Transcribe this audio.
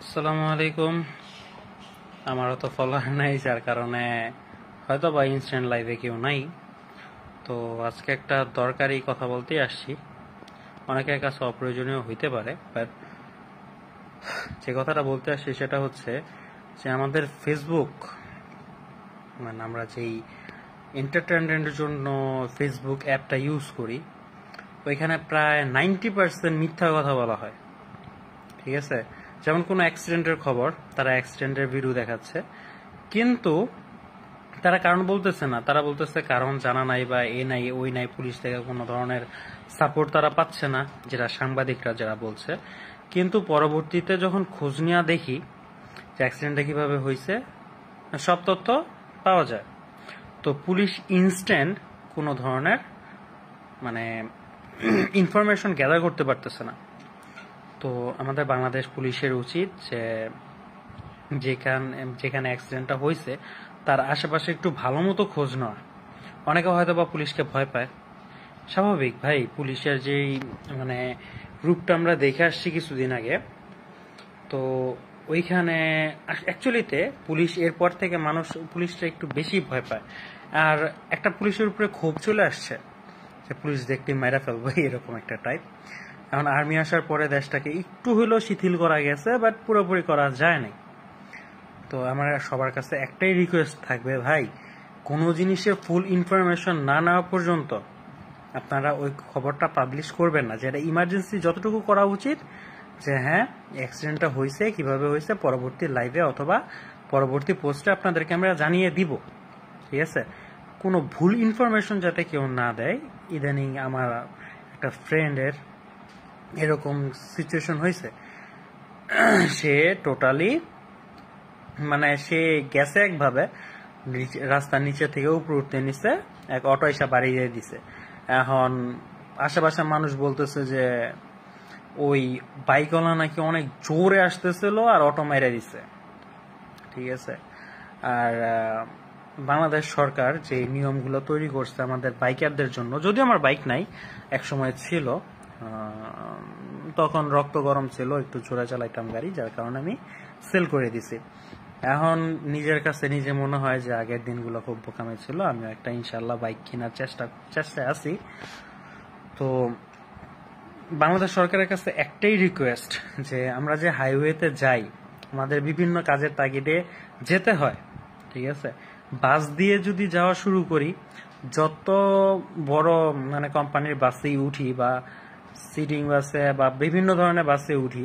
আসসালামু আলাইকুম। আমারও তো ফলোয়ার নাই, যার কারণে হয়তো বা ইনস্ট্যান্ট লাইভে কেউ নাই। তো আজকে একটা দরকারি কথা বলতে আসছি। অনেকের কাছে অপ্রয়োজনীয় হইতে পারে, বাট যে কথাটা বলতে আসছি সেটা হচ্ছে যে আমাদের ফেসবুক, মানে আমরা যেই এন্টারটেনমেন্টের জন্য ফেসবুক অ্যাপটা ইউজ করি, ওইখানে প্রায় 90% মিথ্যা কথা বলা হয়। ঠিক আছে, যেমন কোনো অ্যাক্সিডেন্টের খবর, তারা অ্যাক্সিডেন্টের ভিডিও দেখাচ্ছে, কিন্তু তারা কারণ বলতেছে না। তারা বলতেছে কারণ জানা নাই, বা এ নাই ওই নাই, পুলিশ থেকে কোনো ধরনের সাপোর্ট তারা পাচ্ছে না, যেটা সাংবাদিকরা যারা বলছে। কিন্তু পরবর্তীতে যখন খোঁজ নেওয়া দেখি যে অ্যাক্সিডেন্টটা কিভাবে হয়েছে, সব তথ্য পাওয়া যায়। তো পুলিশ ইনস্ট্যান্ট কোনো ধরনের মানে ইনফরমেশন গ্যাদার করতে পারতেছে না। তো আমাদের বাংলাদেশ পুলিশের উচিত যে যেখানে অ্যাক্সিডেন্টটা হয়েছে তার আশেপাশে একটু ভালো মতো খোঁজ নেওয়া। অনেকে হয়তো বা পুলিশকে ভয় পায়, স্বাভাবিক ভাই। পুলিশের যেই মানে রূপটা আমরা দেখে আসছি কিছুদিন আগে, তো ওইখানে অ্যাকচুয়ালিতে পুলিশ এরপর থেকে মানুষ পুলিশটা একটু বেশি ভয় পায়। আর একটা পুলিশের উপরে ক্ষোভ চলে আসছে যে পুলিশ দেখতে মাইরা ফেলবো, এরকম একটা টাইপ। এখন আর্মি আসার পরে দেশটাকে একটু হলেও শিথিল করা গেছে, বাট পুরোপুরি করা যায় নাই। তো আমার সবার কাছে একটাই রিকোয়েস্ট থাকবে, ভাই, কোনো জিনিসের ফুল ইনফরমেশন না নেওয়া পর্যন্ত আপনারা ওই খবরটা পাবলিশ করবেন না। যেটা ইমার্জেন্সি যতটুকু করা উচিত, যে হ্যাঁ অ্যাক্সিডেন্টটা হয়েছে, কিভাবে হয়েছে, পরবর্তী লাইভে অথবা পরবর্তী পোস্টে আপনাদেরকে আমরা জানিয়ে দিব। ঠিক আছে, কোনো ভুল ইনফরমেশন যাতে কেউ না দেয়। ইদানিং আমার একটা ফ্রেন্ডের এরকম সিচুয়েশন হয়েছে, সে টোটালি মানে সে গেছে একভাবে, রাস্তার নিচে থেকে উপরে উঠতে নিছে, এক অটো এসে বাড়িয়ে দিছে। এখন আশেপাশের মানুষ বলতেছে যে ওই বাইকওয়ালা নাকি অনেক জোরে আসতেছিল আর অটো মেরে দিছে। ঠিক আছে, আর বাংলাদেশ সরকার যে নিয়মগুলো তৈরি করছে আমাদের বাইকারদের জন্য, যদিও আমার বাইক নাই, একসময় ছিল, তখন রক্ত গরম ছিল, একটু জোরে চালাইতাম গাড়ি, যার কারণে আমি সেল করে দিছি। এখন নিজের কাছে নিজে মনে হয় যে আগের দিনগুলো খুব বোকামে ছিল, আমিও একটা ইনশাল্লাহ বাইক কেনার চেষ্টায় আছি। তো বাংলাদেশ সরকারের কাছে একটাই রিকোয়েস্ট, যে আমরা যে হাইওয়েতে যাই, আমাদের বিভিন্ন কাজের তাগিদে যেতে হয়। ঠিক আছে, বাস দিয়ে যদি যাওয়া শুরু করি, যত বড় মানে কোম্পানির বাসেই উঠি বা সিটিং বাসে বা বিভিন্ন ধরনের বাসে উঠি,